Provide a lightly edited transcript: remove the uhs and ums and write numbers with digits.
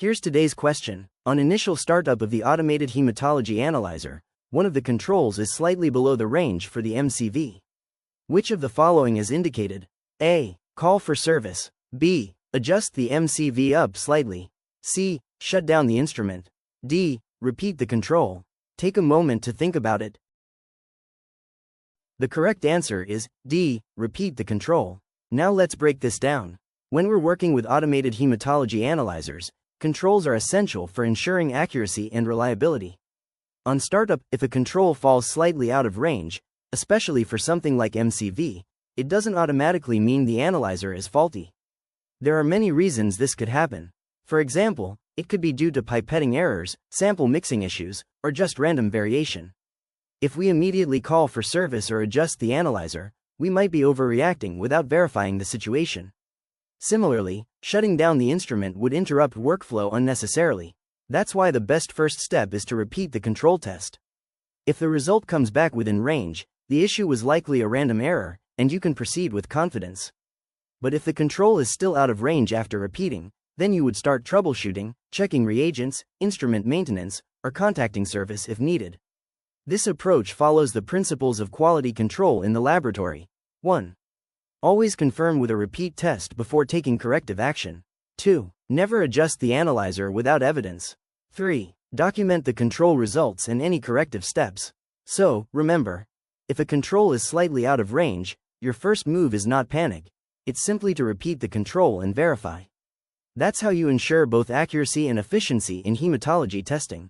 Here's today's question. On initial startup of the automated hematology analyzer, one of the controls is slightly below the range for the MCV. Which of the following is indicated? A. Call for service. B. Adjust the MCV up slightly. C. Shut down the instrument. D. Repeat the control. Take a moment to think about it. The correct answer is D. Repeat the control. Now let's break this down. When we're working with automated hematology analyzers, controls are essential for ensuring accuracy and reliability. On startup, if a control falls slightly out of range, especially for something like MCV, it doesn't automatically mean the analyzer is faulty. There are many reasons this could happen. For example, it could be due to pipetting errors, sample mixing issues, or just random variation. If we immediately call for service or adjust the analyzer, we might be overreacting without verifying the situation. Similarly, shutting down the instrument would interrupt workflow unnecessarily. That's why the best first step is to repeat the control test. If the result comes back within range, the issue was likely a random error, and you can proceed with confidence. But if the control is still out of range after repeating, then you would start troubleshooting, checking reagents, instrument maintenance, or contacting service if needed. This approach follows the principles of quality control in the laboratory. 1. Always confirm with a repeat test before taking corrective action. 2. Never adjust the analyzer without evidence. 3. Document the control results and any corrective steps. So, remember, if a control is slightly out of range, your first move is not panic. It's simply to repeat the control and verify. That's how you ensure both accuracy and efficiency in hematology testing.